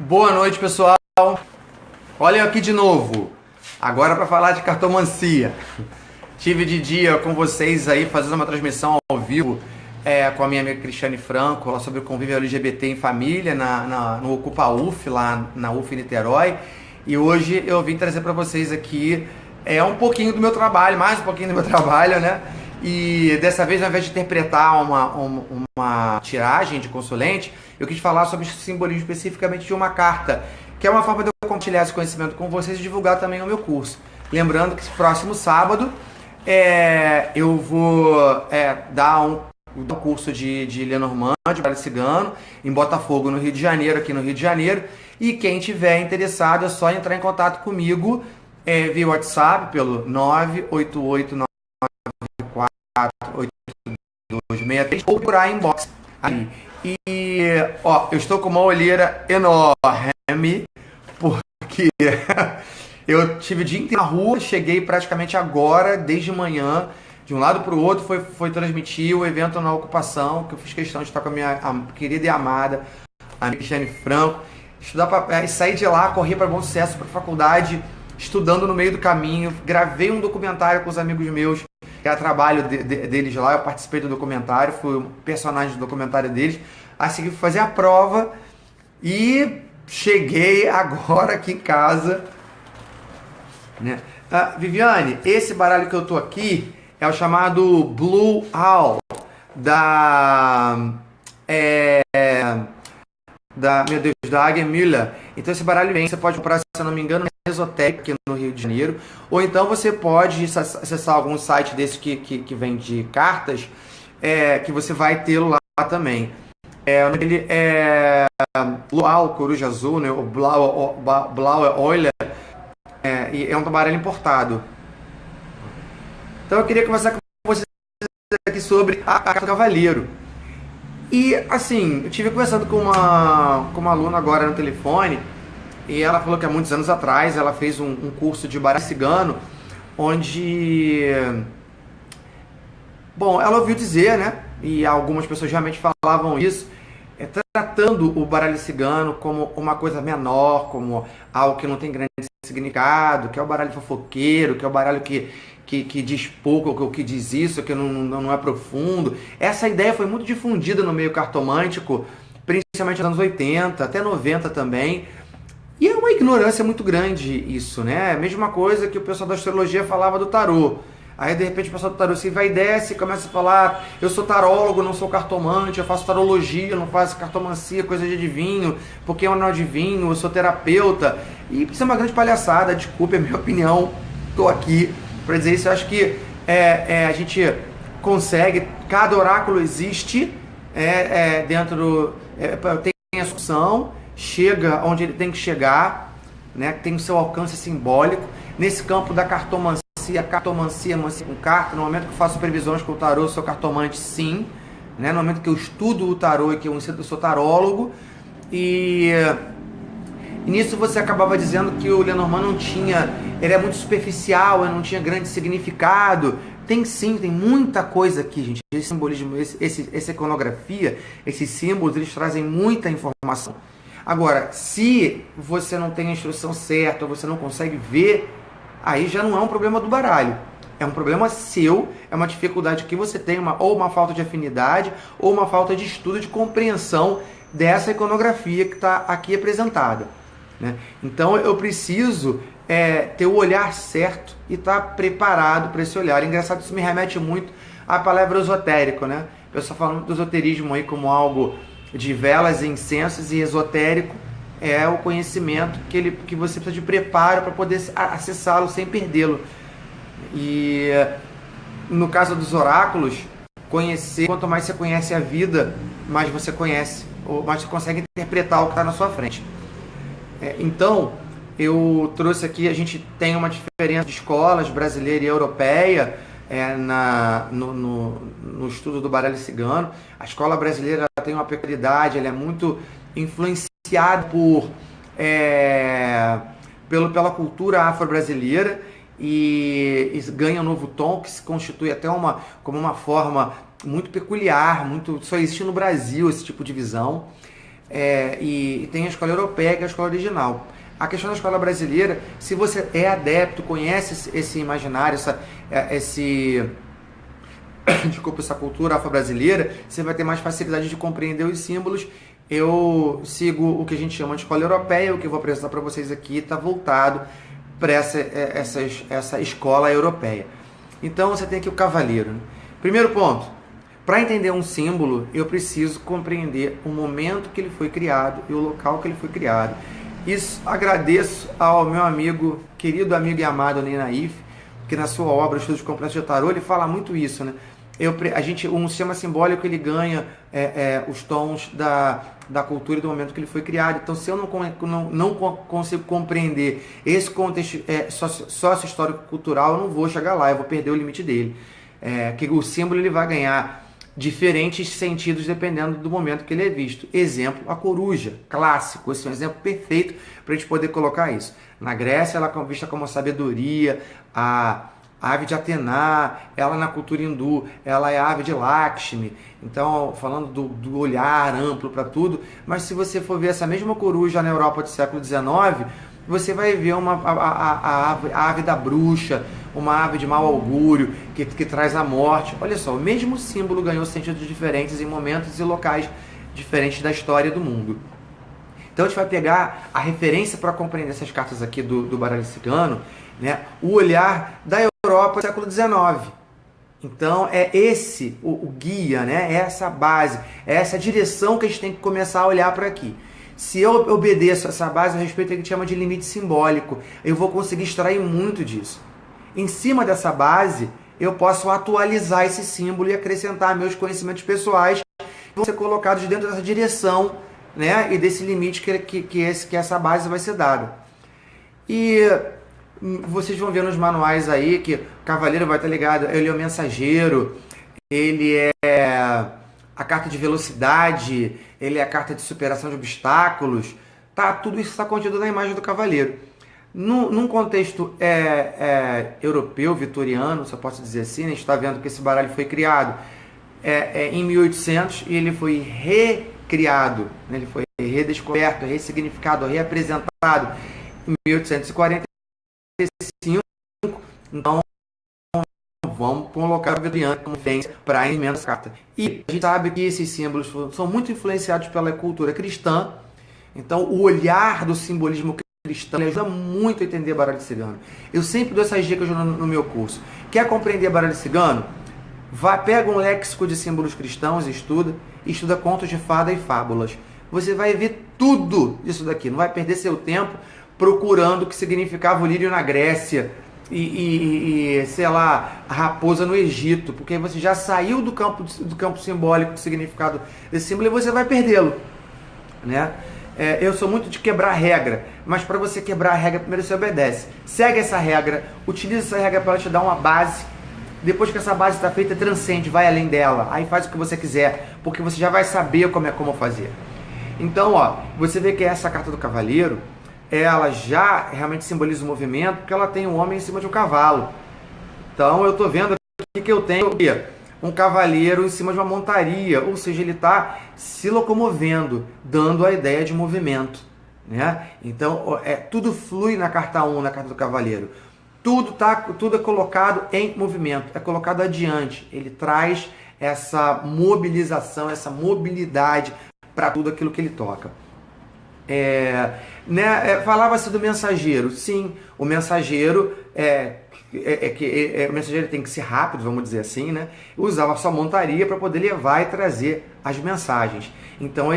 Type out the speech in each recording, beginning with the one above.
Boa noite, pessoal. Olha eu aqui de novo. Agora para falar de cartomancia. Tive de dia com vocês aí fazendo uma transmissão ao vivo com a minha amiga Cristiane Franco lá sobre o convívio LGBT em família no Ocupa UF, lá na UF Niterói. E hoje eu vim trazer para vocês aqui um pouquinho do meu trabalho, mais um pouquinho do meu trabalho, né? E dessa vez, ao invés de interpretar uma tiragem de consulente, eu quis falar sobre o simbolismo especificamente de uma carta, que é uma forma de eu compartilhar esse conhecimento com vocês e divulgar também o meu curso. Lembrando que próximo sábado eu vou dar um curso de Lenormand, de Baralho Cigano, em Botafogo, no Rio de Janeiro, aqui no Rio de Janeiro. E quem tiver interessado é só entrar em contato comigo via WhatsApp pelo 988948263 ou procurar inbox aí. E eu estou com uma olheira enorme porque eu tive o dia inteiro na rua, cheguei praticamente agora, desde manhã, de um lado para o outro, foi transmitir o evento na ocupação, que eu fiz questão de estar com a minha querida e amada, a Cristiane Franco, estudar sair de lá, correr para Bom Sucesso, para a faculdade, estudando no meio do caminho, gravei um documentário com os amigos meus, que era trabalho deles lá, eu participei do documentário, fui um personagem do documentário deles, a seguir fui fazer a prova e cheguei agora aqui em casa, né? Viviane, esse baralho que eu tô aqui é o chamado Blue Owl meu Deus, da Águia Müller. Então esse baralho você pode comprar, se eu não me engano, na Esotérica aqui no Rio de Janeiro, ou então você pode acessar algum site desse que vende cartas, que você vai tê-lo lá também. Ele é Blau, Coruja Azul, né? O Blau Euler, e é um baralho importado. Então eu queria conversar com vocês aqui sobre a carta do Cavaleiro. E assim, eu tive conversando com uma aluna agora no telefone, e ela falou que há muitos anos atrás ela fez um curso de baralho cigano, onde, bom, ela ouviu dizer, né, e algumas pessoas realmente falavam isso, tratando o baralho cigano como uma coisa menor, como algo que não tem grande significado, que é o baralho fofoqueiro, que é o baralho que diz pouco, ou que diz isso, que não é profundo. Essa ideia foi muito difundida no meio cartomântico, principalmente nos anos 80, até 90 também. E é uma ignorância muito grande isso, né? A mesma coisa que o pessoal da astrologia falava do tarô. Aí, de repente, o pessoal do tarô se vai e desce, começa a falar: eu sou tarólogo, não sou cartomante, eu faço tarologia, não faço cartomancia, coisa de adivinho, porque eu não adivinho, eu sou terapeuta. E isso é uma grande palhaçada, desculpe a minha opinião, estou aqui para dizer isso. Eu acho que a gente consegue, cada oráculo existe dentro, tem a solução, chega onde ele tem que chegar, né? Tem o seu alcance simbólico. Nesse campo da cartomancia com carta, no momento que eu faço previsões com o tarô, eu sou cartomante, sim, né? No momento que eu estudo o tarô e que eu sou tarólogo, e nisso você acabava dizendo que o Lenormand não tinha, ele é muito superficial, ele não tinha grande significado. Tem sim, tem muita coisa aqui, gente. Esse simbolismo, essa iconografia, esses símbolos, eles trazem muita informação. Agora, se você não tem a instrução certa, ou você não consegue ver, aí já não é um problema do baralho. É um problema seu, é uma dificuldade que você tem, ou uma falta de afinidade, ou uma falta de estudo, de compreensão dessa iconografia que está aqui apresentada, né? Então eu preciso ter o olhar certo e estar preparado para esse olhar. Engraçado, isso me remete muito à palavra esotérico, né? O pessoal falando do esoterismo aí como algo de velas e incensos, e esotérico é o conhecimento que você precisa de preparo para poder acessá-lo sem perdê-lo. E no caso dos oráculos, quanto mais você conhece a vida, mais você conhece, ou mais você consegue interpretar o que está na sua frente. Então, eu trouxe aqui, a gente tem uma diferença de escolas brasileira e europeia no estudo do baralho cigano. A escola brasileira tem uma peculiaridade, ela é muito influenciada pela cultura afro-brasileira, e ganha um novo tom que se constitui até como uma forma muito peculiar, só existe no Brasil esse tipo de visão. e tem a escola europeia, que é a escola original. A questão da escola brasileira, se você é adepto, conhece esse imaginário, desculpa, essa cultura afro-brasileira, você vai ter mais facilidade de compreender os símbolos. Eu sigo o que a gente chama de escola europeia, o que eu vou apresentar para vocês aqui está voltado para essa escola europeia. Então você tem aqui o cavaleiro. Primeiro ponto, para entender um símbolo, eu preciso compreender o momento que ele foi criado e o local que ele foi criado. Isso agradeço ao meu amigo, querido amigo e amado Ney Naif, que na sua obra Estudos Complexos de Tarô, ele fala muito isso, né? Um sistema simbólico, ele ganha os tons da cultura e do momento que ele foi criado. Então, se eu não consigo compreender esse contexto sócio-histórico-cultural, eu não vou chegar lá, eu vou perder o limite dele. Que o símbolo ele vai ganhar diferentes sentidos dependendo do momento que ele é visto. Exemplo, a coruja, clássico. Esse é um exemplo perfeito para a gente poder colocar isso. Na Grécia, ela é vista como a sabedoria, a ave de Atena. Ela na cultura hindu, ela é a ave de Lakshmi. Então, falando do olhar amplo para tudo. Mas se você for ver essa mesma coruja na Europa do século XIX, você vai ver a ave da bruxa, uma ave de mau augúrio, que traz a morte. Olha só, o mesmo símbolo ganhou sentidos diferentes em momentos e locais diferentes da história do mundo. Então a gente vai pegar a referência para compreender essas cartas aqui do baralho cigano, né? O olhar da Europa do século XIX. Então é esse o guia, né? É essa base, é essa direção que a gente tem que começar a olhar para aqui. Se eu obedeço essa base a respeito do que a gente chama de limite simbólico, eu vou conseguir extrair muito disso. Em cima dessa base, eu posso atualizar esse símbolo e acrescentar meus conhecimentos pessoais que vão ser colocados dentro dessa direção, né? E desse limite que essa base vai ser dada. E vocês vão ver nos manuais aí que o cavaleiro vai estar ligado, ele é o mensageiro, ele é a carta de velocidade, ele é a carta de superação de obstáculos. Tudo isso está contido na imagem do cavaleiro. Num contexto europeu, vitoriano, se eu posso dizer assim, a gente está vendo que esse baralho foi criado em 1800 e ele foi recriado, né? Ele foi redescoberto, ressignificado, reapresentado em 1845. Então, vamos colocar o vitoriano como referência para a emenda dessa carta. E a gente sabe que esses símbolos são muito influenciados pela cultura cristã. Então, o olhar do simbolismo cristão ajuda muito a entender baralho cigano. Eu sempre dou essas dicas no meu curso. Quer compreender baralho cigano? Pega um léxico de símbolos cristãos e estuda contos de fada e fábulas. Você vai ver tudo isso daqui. Não vai perder seu tempo procurando o que significava o lírio na Grécia sei lá, a raposa no Egito, porque você já saiu do campo simbólico do significado desse símbolo e você vai perdê-lo, né? Eu sou muito de quebrar regra, mas para você quebrar a regra, primeiro você obedece. Segue essa regra, utiliza essa regra para ela te dar uma base. Depois que essa base está feita, transcende, vai além dela. Aí faz o que você quiser, porque você já vai saber como fazer. Então, você vê que essa carta do cavaleiro, ela já realmente simboliza o movimento, porque ela tem um homem em cima de um cavalo. Então, eu estou vendo aqui que eu tenho um cavaleiro em cima de uma montaria, ou seja, ele está se locomovendo, dando a ideia de movimento, né? Então, tudo flui na carta 1, na carta do cavaleiro. Tudo é colocado em movimento, é colocado adiante. Ele traz essa mobilização, essa mobilidade para tudo aquilo que ele toca. Falava-se do mensageiro. Sim, o mensageiro o mensageiro tem que ser rápido, vamos dizer assim, né? Usava a sua montaria para poder levar e trazer as mensagens. Então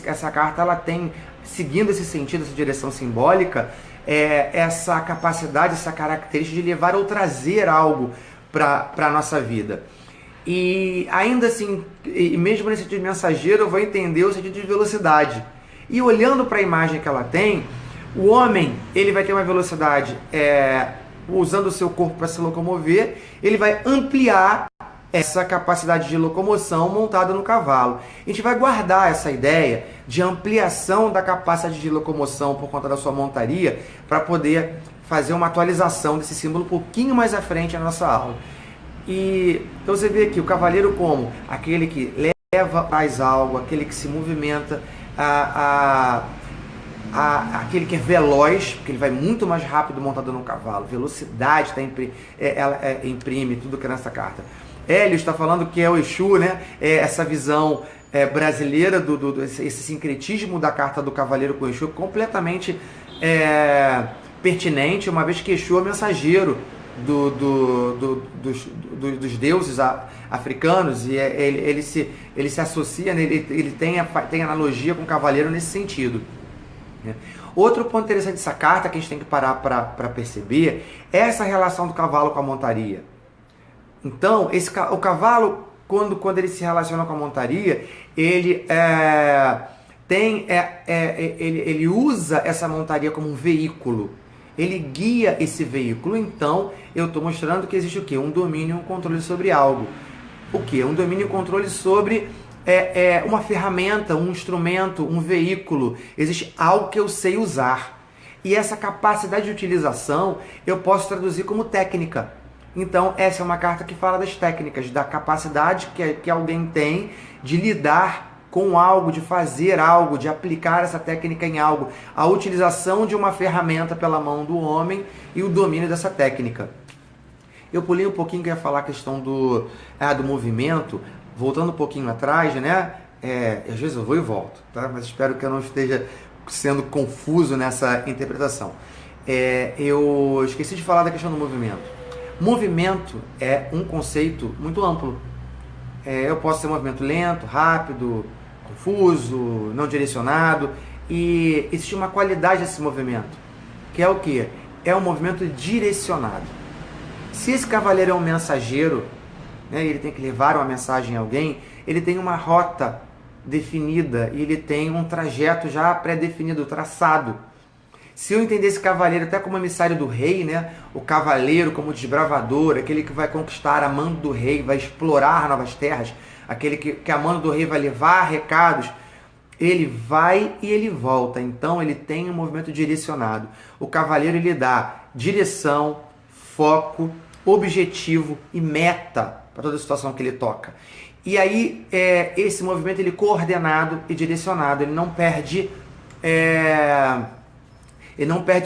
essa carta, ela tem, seguindo esse sentido, essa direção simbólica, essa capacidade, essa característica de levar ou trazer algo para a nossa vida. E ainda assim, mesmo nesse sentido de mensageiro, eu vou entender o sentido de velocidade. E olhando para a imagem que ela tem, o homem, ele vai ter uma velocidade usando o seu corpo para se locomover, ele vai ampliar essa capacidade de locomoção montada no cavalo. A gente vai guardar essa ideia de ampliação da capacidade de locomoção por conta da sua montaria para poder fazer uma atualização desse símbolo um pouquinho mais à frente na nossa aula. E então você vê aqui o cavaleiro como aquele que leva mais algo, aquele que se movimenta, aquele que é veloz, porque ele vai muito mais rápido montado no cavalo. Velocidade ela imprime tudo que é nessa carta. Hélio está falando que é o Exu, né? Essa visão brasileira, esse sincretismo da carta do cavaleiro com o Exu, completamente pertinente, uma vez que Exu é o mensageiro dos deuses africanos, e ele se associa, né? Ele tem analogia com o cavaleiro nesse sentido. Outro ponto interessante dessa carta que a gente tem que parar para perceber é essa relação do cavalo com a montaria. Então, o cavalo, quando ele se relaciona com a montaria, ele ele usa essa montaria como um veículo. Ele guia esse veículo. Então, eu estou mostrando que existe o quê? Um domínio e um controle sobre algo. O quê? Um domínio e um controle sobre uma ferramenta, um instrumento, um veículo. Existe algo que eu sei usar. E essa capacidade de utilização eu posso traduzir como técnica. Então, essa é uma carta que fala das técnicas, da capacidade que alguém tem de lidar com algo, de fazer algo, de aplicar essa técnica em algo. A utilização de uma ferramenta pela mão do homem e o domínio dessa técnica. Eu pulei um pouquinho que eu ia falar a questão do movimento, voltando um pouquinho atrás, né? Às vezes eu vou e volto, tá? Mas espero que eu não esteja sendo confuso nessa interpretação. Eu esqueci de falar da questão do movimento. Movimento é um conceito muito amplo. Eu posso ter um movimento lento, rápido, confuso, não direcionado, e existe uma qualidade desse movimento, que é o quê? É um movimento direcionado. Se esse cavaleiro é um mensageiro, né, ele tem que levar uma mensagem a alguém, ele tem uma rota definida, e ele tem um trajeto já pré-definido, traçado. Se eu entender esse cavaleiro até como emissário do rei, né, o cavaleiro como desbravador, aquele que vai conquistar a mando do rei, vai explorar novas terras, aquele que a mando do rei vai levar recados, ele vai e ele volta. Então ele tem um movimento direcionado. O cavaleiro, ele dá direção, foco, objetivo e meta para toda a situação que ele toca. E aí esse movimento ele é coordenado e direcionado, ele não perde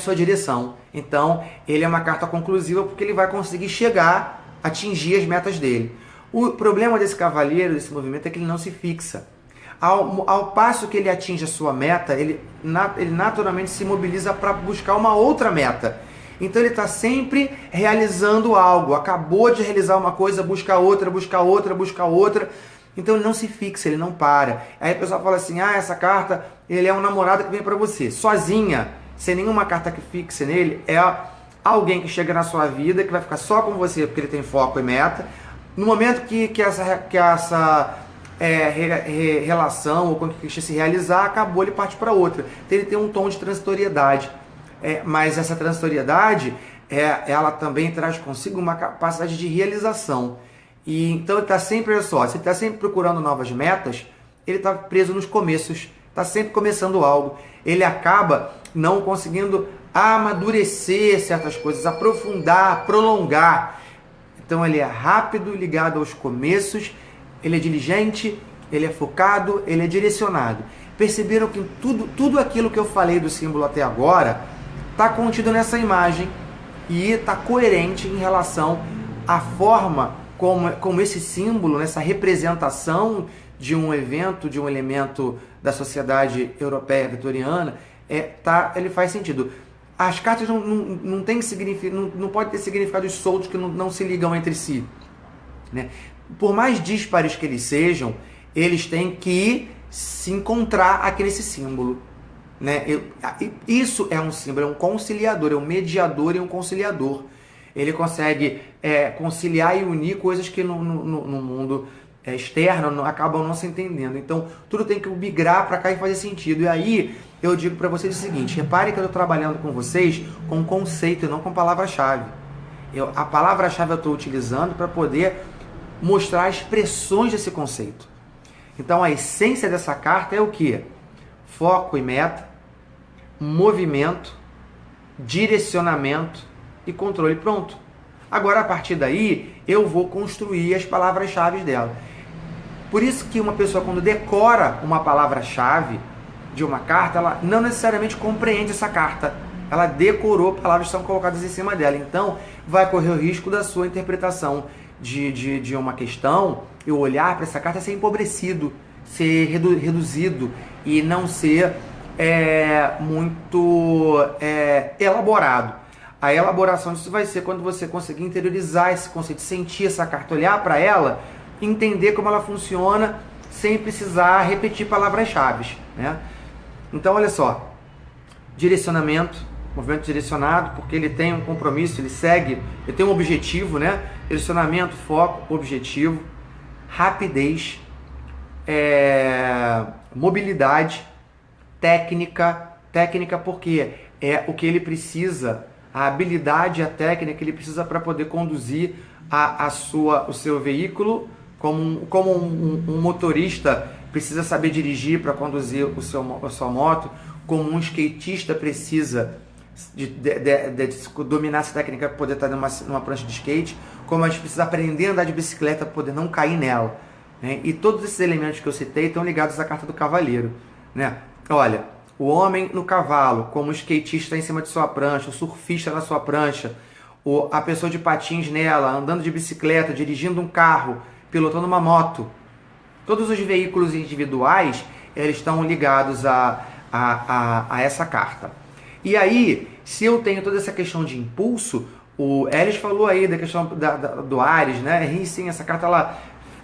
sua direção. Então, ele é uma carta conclusiva porque ele vai conseguir atingir as metas dele. O problema desse cavaleiro, desse movimento, é que ele não se fixa. Ao passo que ele atinge a sua meta, ele naturalmente se mobiliza para buscar uma outra meta. Então, ele está sempre realizando algo. Acabou de realizar uma coisa, busca outra, busca outra, busca outra. Então, ele não se fixa, ele não para. Aí a pessoa fala assim, essa carta, ele é um namorado que vem para você, sozinha, sem nenhuma carta que fixe nele, é alguém que chega na sua vida, que vai ficar só com você, porque ele tem foco e meta. No momento que essa relação ou conquista se realizar, acabou, ele parte para outra. Então ele tem um tom de transitoriedade. Mas essa transitoriedade, ela também traz consigo uma capacidade de realização. E então ele está sempre, olha só, se ele está sempre procurando novas metas, ele está preso nos começos, está sempre começando algo. Ele acaba não conseguindo amadurecer certas coisas, aprofundar, prolongar. Então ele é rápido, ligado aos começos, ele é diligente, ele é focado, ele é direcionado. Perceberam que tudo aquilo que eu falei do símbolo até agora está contido nessa imagem e está coerente em relação à forma como esse símbolo, nessa representação de um evento, de um elemento da sociedade europeia vitoriana, ele faz sentido. As cartas não têm significado, não pode ter significados soltos que não se ligam entre si, né? Por mais díspares que eles sejam, eles têm que se encontrar aqui nesse símbolo, né? Isso é um símbolo, é um conciliador, é um mediador e um conciliador. Ele consegue conciliar e unir coisas que no mundo externo acabam não se entendendo. Então, tudo tem que migrar para cá e fazer sentido. E aí, eu digo para vocês o seguinte, reparem que eu estou trabalhando com vocês com conceito e não com palavra-chave. A palavra-chave eu estou utilizando para poder mostrar expressões desse conceito. Então, a essência dessa carta é o quê? Foco e meta, movimento, direcionamento e controle. Pronto. Agora, a partir daí, eu vou construir as palavras-chave dela. Por isso que uma pessoa, quando decora uma palavra-chave, de uma carta, ela não necessariamente compreende essa carta. Ela decorou palavras que são colocadas em cima dela. Então, vai correr o risco da sua interpretação de uma questão e olhar para essa carta ser empobrecido, ser reduzido e não ser muito elaborado. A elaboração disso vai ser quando você conseguir interiorizar esse conceito, sentir essa carta, olhar para ela, entender como ela funciona, sem precisar repetir palavras-chave, né? Então, olha só, direcionamento, movimento direcionado, porque ele tem um compromisso, ele segue, ele tem um objetivo, né? Direcionamento, foco, objetivo, rapidez, mobilidade, técnica porque é o que ele precisa, a habilidade, a técnica que ele precisa para poder conduzir o seu veículo, como um motorista precisa saber dirigir para conduzir a sua moto, como um skatista precisa de dominar essa técnica para poder estar numa prancha de skate, como a gente precisa aprender a andar de bicicleta para poder não cair nela, né? E todos esses elementos que eu citei estão ligados à carta do cavaleiro, né? Olha, o homem no cavalo, como o skatista em cima de sua prancha, o surfista na sua prancha, a pessoa de patins nela, andando de bicicleta, dirigindo um carro, pilotando uma moto. Todos os veículos individuais, eles estão ligados a essa carta. E aí, se eu tenho toda essa questão de impulso, o Elis falou aí da questão do Áries, né? E sim, essa carta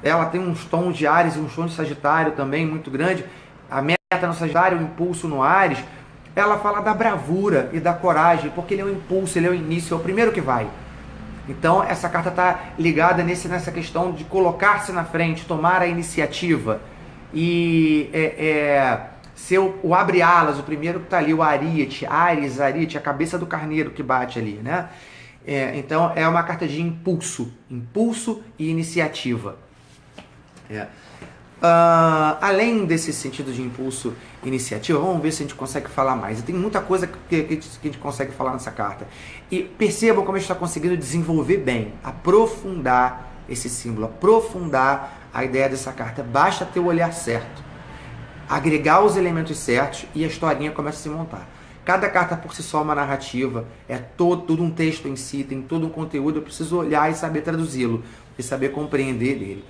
ela tem uns tons de Áries e uns tons de Sagitário também muito grande. A meta no Sagitário, o impulso no Áries, ela fala da bravura e da coragem, porque ele é o impulso, ele é o início, é o primeiro que vai. Então, essa carta está ligada nessa questão de colocar-se na frente, tomar a iniciativa e ser o abre-alas, o primeiro que está ali, o Ariete, Ariete, a cabeça do carneiro que bate ali, né? Então, é uma carta de impulso e iniciativa. Além desse sentido de impulso e iniciativa, vamos ver se a gente consegue falar mais. E tem muita coisa que a gente consegue falar nessa carta. E percebam como a gente está conseguindo desenvolver bem, aprofundar esse símbolo, aprofundar a ideia dessa carta. Basta ter o olhar certo, agregar os elementos certos e a historinha começa a se montar. Cada carta por si só é uma narrativa, é todo um texto em si, tem todo um conteúdo, eu preciso olhar e saber traduzi-lo, e saber compreender dele.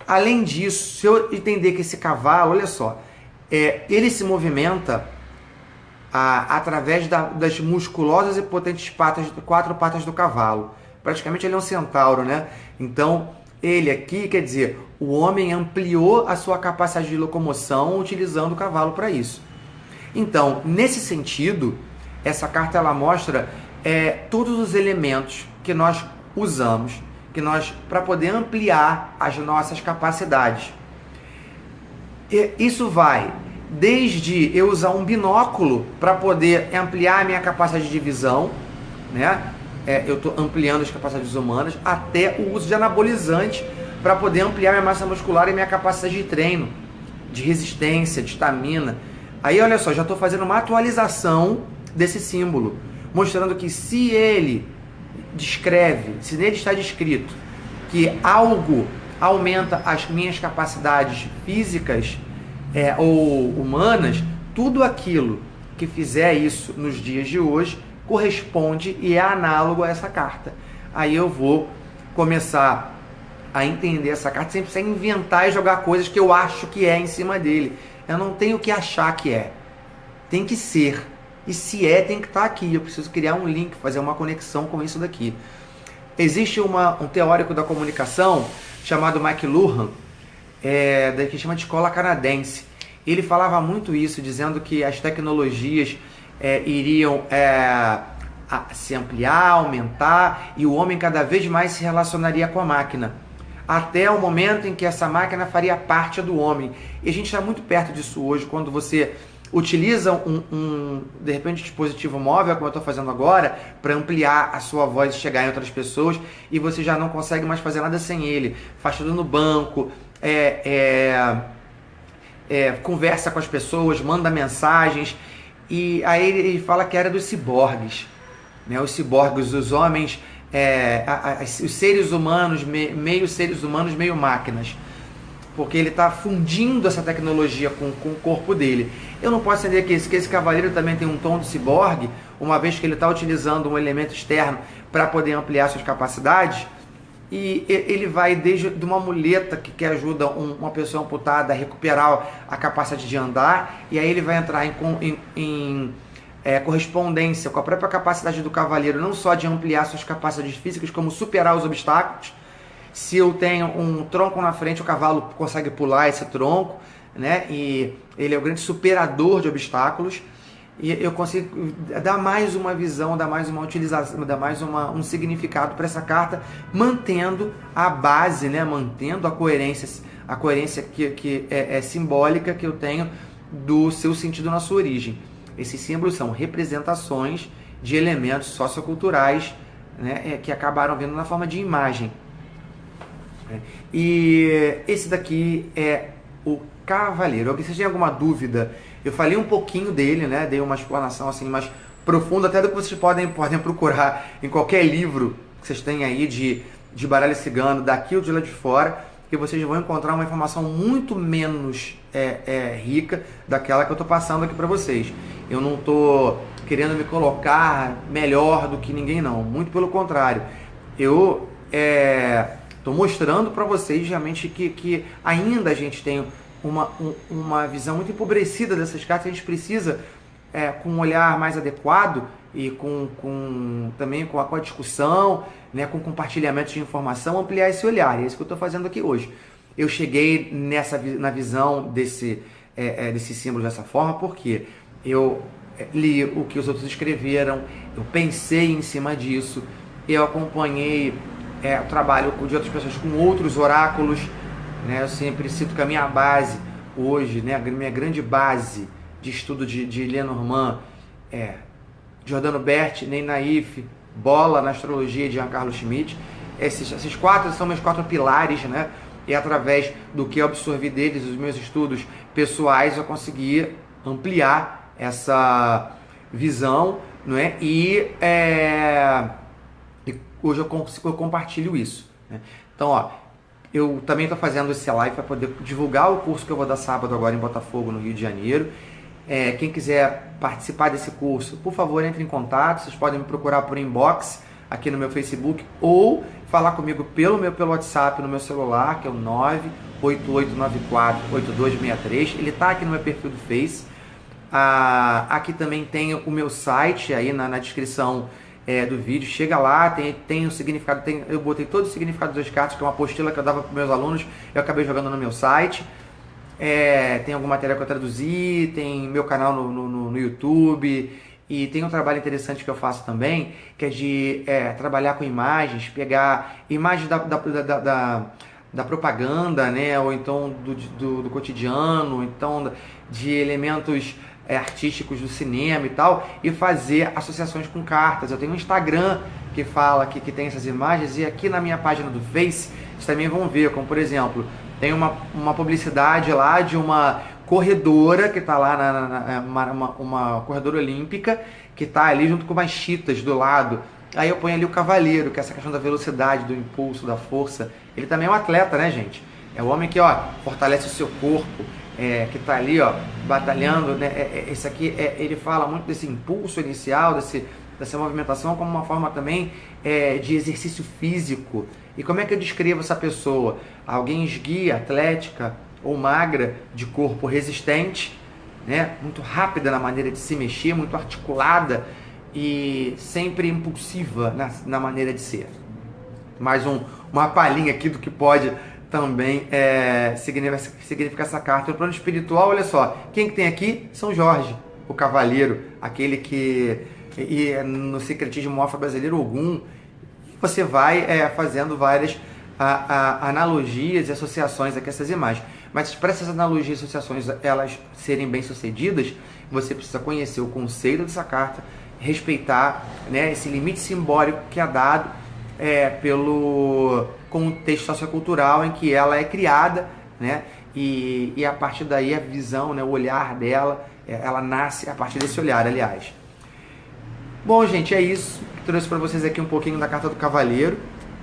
Além disso, se eu entender que esse cavalo, olha só, ele se movimenta através das musculosas e potentes quatro patas do cavalo. Praticamente ele é um centauro, né? Então, ele aqui, quer dizer, o homem ampliou a sua capacidade de locomoção utilizando o cavalo para isso. Então, nesse sentido, essa carta ela mostra todos os elementos que nós usamos para poder ampliar as nossas capacidades. Isso vai desde eu usar um binóculo para poder ampliar a minha capacidade de visão, né? Eu estou ampliando as capacidades humanas, até o uso de anabolizante para poder ampliar minha massa muscular e minha capacidade de treino, de resistência, de estamina. Aí, olha só, já estou fazendo uma atualização desse símbolo, mostrando que se ele descreve, se nele está descrito que algo aumenta as minhas capacidades físicas ou humanas, tudo aquilo que fizer isso nos dias de hoje corresponde e é análogo a essa carta. Aí eu vou começar a entender essa carta sem precisar inventar e jogar coisas que eu acho que é em cima dele. Eu não tenho que achar que é. Tem que ser. E se tem que estar aqui. Eu preciso criar um link, fazer uma conexão com isso daqui. Existe um teórico da comunicação chamado McLuhan, que chama de escola canadense. Ele falava muito isso, dizendo que as tecnologias iriam se ampliar, aumentar, e o homem cada vez mais se relacionaria com a máquina, até o momento em que essa máquina faria parte do homem. E a gente está muito perto disso hoje, quando você utiliza de repente, um dispositivo móvel, como eu estou fazendo agora, para ampliar a sua voz e chegar em outras pessoas, e você já não consegue mais fazer nada sem ele. Faz tudo no banco, conversa com as pessoas, manda mensagens, e aí ele fala que era dos ciborgues, né? Os ciborgues, os homens, os seres humanos, meio seres humanos, meio máquinas. porque ele está fundindo essa tecnologia com o corpo dele. Eu não posso entender que esse cavaleiro também tem um tom de ciborgue, uma vez que ele está utilizando um elemento externo para poder ampliar suas capacidades, e ele vai desde de uma muleta que ajuda uma pessoa amputada a recuperar a capacidade de andar, e aí ele vai entrar em correspondência com a própria capacidade do cavaleiro, não só de ampliar suas capacidades físicas, como superar os obstáculos. Se eu tenho um tronco na frente, o cavalo consegue pular esse tronco, né? E ele é o grande superador de obstáculos. E eu consigo dar mais uma visão, dar mais uma utilização, dar mais um significado para essa carta, mantendo a base, né? Mantendo a coerência que é simbólica que eu tenho do seu sentido na sua origem. Esses símbolos são representações de elementos socioculturais, né? Que acabaram vindo na forma de imagem. E esse daqui é o cavaleiro. Se vocês têm alguma dúvida, eu falei um pouquinho dele, né? Dei uma explanação assim mais profunda, até do que vocês podem procurar em qualquer livro que vocês têm aí de baralho cigano, daqui ou de lá de fora, que vocês vão encontrar uma informação muito menos rica daquela que eu estou passando aqui para vocês. Eu não estou querendo me colocar melhor do que ninguém, não. Muito pelo contrário. Eu estou mostrando para vocês realmente que ainda a gente tem uma visão muito empobrecida dessas cartas. A gente precisa, com um olhar mais adequado e também com a discussão, né, com compartilhamento de informação, ampliar esse olhar. E é isso que eu estou fazendo aqui hoje. Eu cheguei na visão desse símbolo dessa forma porque eu li o que os outros escreveram, eu pensei em cima disso, eu acompanhei o trabalho de outras pessoas com outros oráculos, né? Eu sempre cito que a minha base hoje, né, a minha grande base de estudo de Lenormand Giordano Berti, Ney Naif, Bola na astrologia de Giancarlo Schmidt. Esses quatro são meus 4 pilares, né? E através do que eu absorvi deles, os meus estudos pessoais, eu consegui ampliar essa visão, não é? E hoje eu compartilho isso, né? Então, eu também estou fazendo esse live para poder divulgar o curso que eu vou dar sábado agora em Botafogo, no Rio de Janeiro. Quem quiser participar desse curso, por favor, entre em contato. Vocês podem me procurar por inbox aqui no meu Facebook ou falar comigo pelo WhatsApp no meu celular, que é o 988948263. Ele está aqui no meu perfil do Face. Aqui também tem o meu site aí na descrição do vídeo. Chega lá, tem o significado, eu botei todo o significado das cartas, que é uma apostila que eu dava para meus alunos, eu acabei jogando no meu site. Tem algum material que eu traduzi, tem meu canal no YouTube, e tem um trabalho interessante que eu faço também, que é de trabalhar com imagens, pegar imagens da propaganda, né, ou então do cotidiano, ou então de elementos artísticos do cinema e tal, e fazer associações com cartas. Eu tenho um Instagram que fala que tem essas imagens, e aqui na minha página do Face vocês também vão ver, como por exemplo, tem uma publicidade lá de uma corredora que está lá, uma corredora olímpica, que está ali junto com umas chitas do lado. Aí eu ponho ali o cavaleiro, que é essa questão da velocidade, do impulso, da força. Ele também é um atleta, né, gente? É o homem que fortalece o seu corpo, que está ali batalhando, né? Esse aqui, ele fala muito desse impulso inicial, dessa movimentação como uma forma também de exercício físico. E como é que eu descrevo essa pessoa? Alguém esguia, atlética ou magra, de corpo resistente, né? Muito rápida na maneira de se mexer, muito articulada e sempre impulsiva na maneira de ser. Mais uma palhinha aqui do que pode também significa essa carta. No plano espiritual, olha só, quem que tem aqui? São Jorge, o cavaleiro, aquele que, e no secretismo afro-brasileiro, Ogum. Você vai fazendo várias analogias e associações aqui a essas imagens. Mas para essas analogias e associações elas serem bem sucedidas, você precisa conhecer o conceito dessa carta, respeitar, né, esse limite simbólico que é dado pelo contexto sociocultural em que ela é criada, né, e a partir daí a visão, né, o olhar dela, ela nasce a partir desse olhar, aliás. Bom, gente, é isso. Trouxe para vocês aqui um pouquinho da carta do Cavaleiro.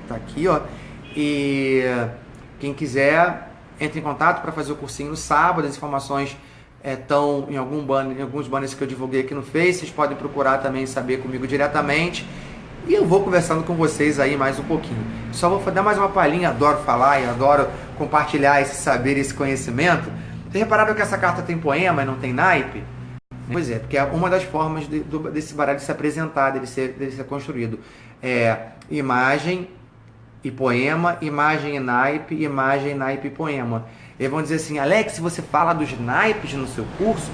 Tá aqui, ó. E quem quiser entre em contato para fazer o cursinho no sábado. As informações estão em alguns banners que eu divulguei aqui no Face. Vocês podem procurar também saber comigo diretamente. E eu vou conversando com vocês aí mais um pouquinho. Só vou dar mais uma palhinha, adoro falar e adoro compartilhar esse saber, esse conhecimento. Vocês repararam que essa carta tem poema e não tem naipe? Pois é, porque é uma das formas desse baralho se apresentar, dele ser construído. Imagem e poema, imagem e naipe, imagem, naipe e poema. Eles vão dizer assim, Alex, você fala dos naipes no seu curso?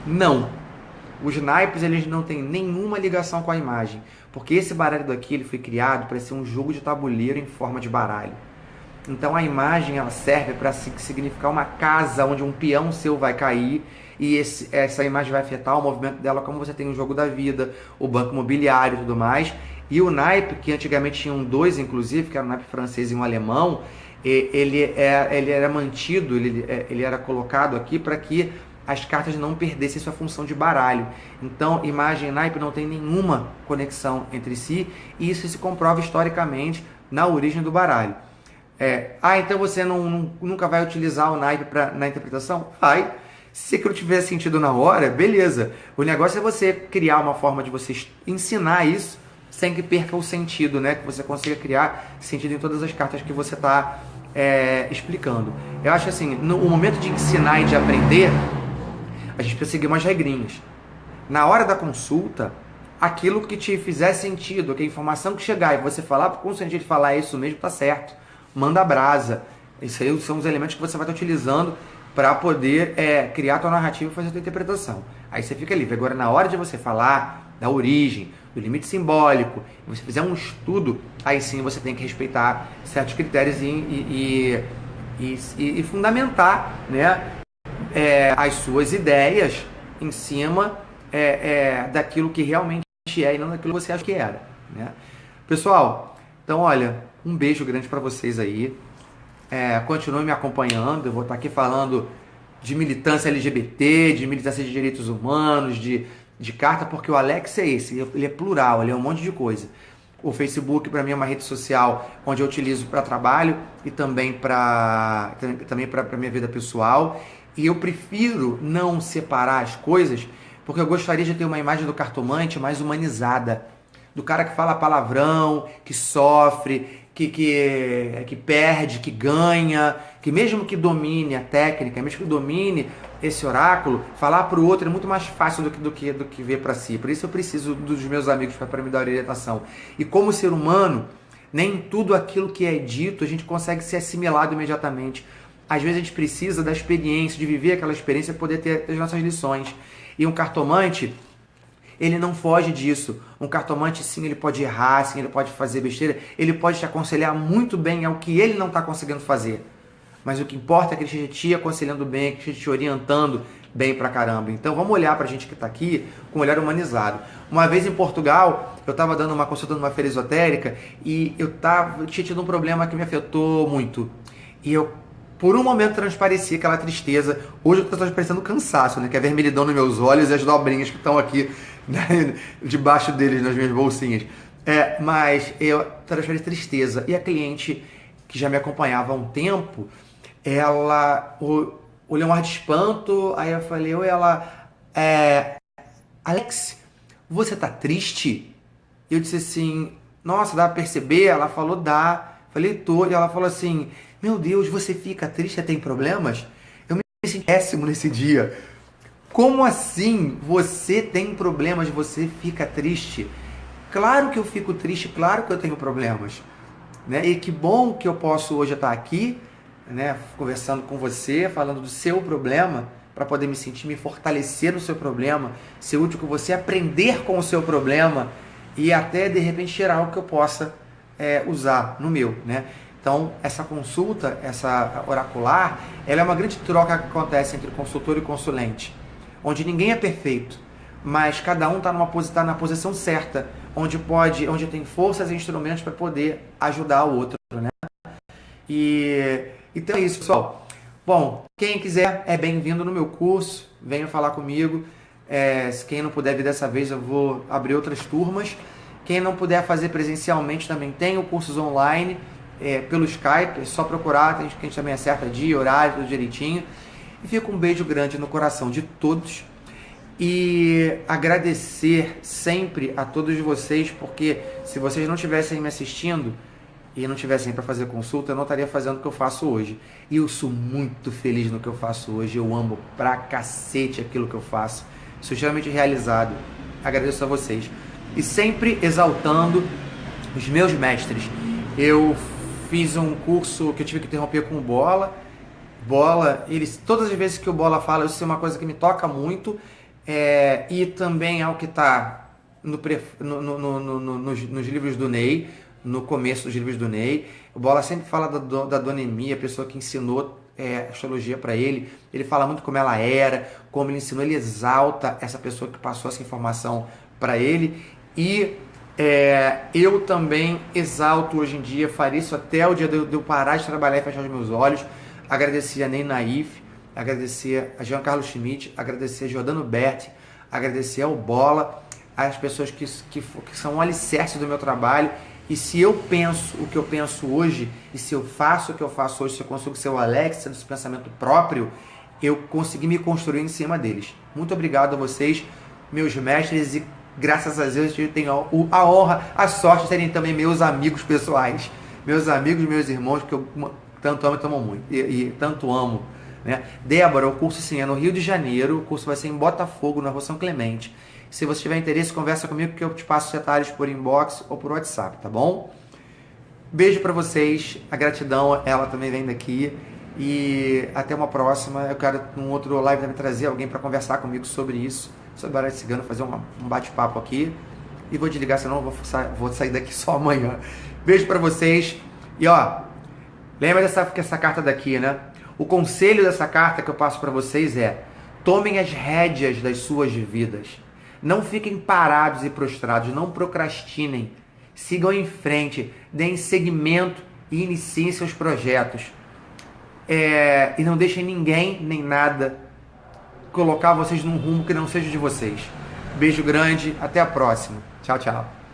Não. Os naipes, eles não têm nenhuma ligação com a imagem. Porque esse baralho daqui, ele foi criado para ser um jogo de tabuleiro em forma de baralho. Então a imagem, ela serve para significar uma casa onde um peão seu vai cair e essa imagem vai afetar o movimento dela, como você tem o jogo da vida, o banco imobiliário e tudo mais. E o naipe, que antigamente tinham dois, inclusive, que era um naipe francês e um alemão, ele era mantido, ele era colocado aqui para que as cartas não perdessem sua função de baralho. Então, imagem e naipe não tem nenhuma conexão entre si, e isso se comprova historicamente na origem do baralho. Então você nunca vai utilizar o naipe na interpretação? Vai. Se aquilo tiver sentido na hora, beleza. O negócio é você criar uma forma de você ensinar isso sem que perca o sentido, né? Que você consiga criar sentido em todas as cartas que você está explicando. Eu acho assim, no momento de ensinar e de aprender, a gente precisa seguir umas regrinhas. Na hora da consulta, aquilo que te fizer sentido, que a informação que chegar e você falar, com o sentido de falar é isso mesmo, tá certo. Manda brasa. Isso aí são os elementos que você vai estar utilizando para poder criar a tua narrativa e fazer a tua interpretação. Aí você fica livre. Agora, na hora de você falar da origem, do limite simbólico, você fizer um estudo, aí sim você tem que respeitar certos critérios e fundamentar, né, as suas ideias em cima daquilo que realmente é e não daquilo que você acha que era, né? Pessoal, então olha, um beijo grande para vocês aí. Continuem me acompanhando. Eu vou estar aqui falando de militância LGBT, de militância de direitos humanos, de carta, porque o Alex é esse, ele é plural, ele é um monte de coisa. O Facebook para mim é uma rede social onde eu utilizo para trabalho e também para minha vida pessoal. E eu prefiro não separar as coisas, porque eu gostaria de ter uma imagem do cartomante mais humanizada. Do cara que fala palavrão, que sofre, que perde, que ganha, que mesmo que domine a técnica, mesmo que domine esse oráculo, falar para o outro é muito mais fácil do que ver para si. Por isso eu preciso dos meus amigos para me dar orientação. E como ser humano, nem tudo aquilo que é dito a gente consegue ser assimilado imediatamente. Às vezes a gente precisa da experiência, de viver aquela experiência para poder ter as nossas lições. E um cartomante, ele não foge disso. Um cartomante, sim, ele pode errar, sim, ele pode fazer besteira, ele pode te aconselhar muito bem ao que ele não está conseguindo fazer. Mas o que importa é que ele esteja te aconselhando bem, que esteja te orientando bem pra caramba. Então vamos olhar pra gente que está aqui com um olhar humanizado. Uma vez em Portugal, eu estava dando uma consulta numa feira esotérica e eu tinha tido um problema que me afetou muito. E eu, por um momento, transparecia aquela tristeza. Hoje eu estou transparecendo cansaço, né? Que é vermelhidão nos meus olhos e as dobrinhas que estão aqui, né? Debaixo deles, nas minhas bolsinhas. Mas eu transpareci tristeza. E a cliente, que já me acompanhava há um tempo, ela olhou um ar de espanto. Aí eu falei, Alex, você tá triste? Eu disse assim, nossa, dá pra perceber? Ela falou, dá. Falei, tô. E ela falou assim, meu Deus, você fica triste, tem problemas? Eu me senti péssimo nesse dia. Como assim você tem problemas, você fica triste? Claro que eu fico triste, claro que eu tenho problemas, né? E que bom que eu posso hoje estar aqui, né, conversando com você, falando do seu problema, para poder me fortalecer no seu problema, ser útil com você, aprender com o seu problema e até, de repente, tirar algo que eu possa usar no meu, né? Então, essa consulta, essa oracular, ela é uma grande troca que acontece entre consultor e consulente, onde ninguém é perfeito, mas cada um está na posição certa, onde tem forças e instrumentos para poder ajudar o outro, né? Então é isso, pessoal. Bom, quem quiser é bem-vindo no meu curso, venha falar comigo. Quem não puder vir dessa vez, eu vou abrir outras turmas. Quem não puder fazer presencialmente também tem o cursos online. pelo Skype, é só procurar, que a gente também acerta dia, horário, tudo direitinho. E fica um beijo grande no coração de todos. E agradecer sempre a todos vocês, porque se vocês não estivessem me assistindo e não tivessem para fazer consulta, eu não estaria fazendo o que eu faço hoje. E eu sou muito feliz no que eu faço hoje, eu amo pra cacete aquilo que eu faço. Sou extremamente realizado. Agradeço a vocês. E sempre exaltando os meus mestres. Eu fiz um curso que eu tive que interromper com o Bola. Todas as vezes que o Bola fala, isso é uma coisa que me toca muito. E também é o que está nos livros do Ney, no começo dos livros do Ney. O Bola sempre fala da Dona Emi, a pessoa que ensinou astrologia para ele. Ele fala muito como ela era, como ele ensinou, ele exalta essa pessoa que passou essa informação para ele. E eu também exalto hoje em dia, faria isso até o dia de eu parar de trabalhar e fechar os meus olhos. Agradecer a Ney Naif, agradecer a Giancarlo Schmidt, agradecer a Giordano Berti, agradecer ao Bola, as pessoas que são o alicerce do meu trabalho. E se eu penso o que eu penso hoje, e se eu faço o que eu faço hoje, se eu consigo ser o Alex desse pensamento próprio, eu consegui me construir em cima deles. Muito obrigado a vocês, meus mestres, e graças a Deus eu tenho a honra, a sorte de serem também meus amigos pessoais, meus amigos, meus irmãos, que eu tanto amo e amo muito, e tanto amo. Né? Débora, o curso sim é no Rio de Janeiro, o curso vai ser em Botafogo, na Rua São Clemente. Se você tiver interesse, conversa comigo que eu te passo os detalhes por inbox ou por WhatsApp, tá bom? Beijo pra vocês, a gratidão, ela também vem daqui. E até uma próxima. Eu quero num outro live também trazer alguém para conversar comigo sobre isso, sobre baralho cigano, fazer um bate-papo aqui. E vou desligar, senão eu vou sair daqui só amanhã. Beijo pra vocês. E ó, lembra dessa carta daqui, né? O conselho dessa carta que eu passo para vocês é: tomem as rédeas das suas vidas. Não fiquem parados e prostrados, não procrastinem. Sigam em frente, deem seguimento e iniciem seus projetos. E não deixem ninguém, nem nada, colocar vocês num rumo que não seja de vocês. Beijo grande, até a próxima. Tchau, tchau.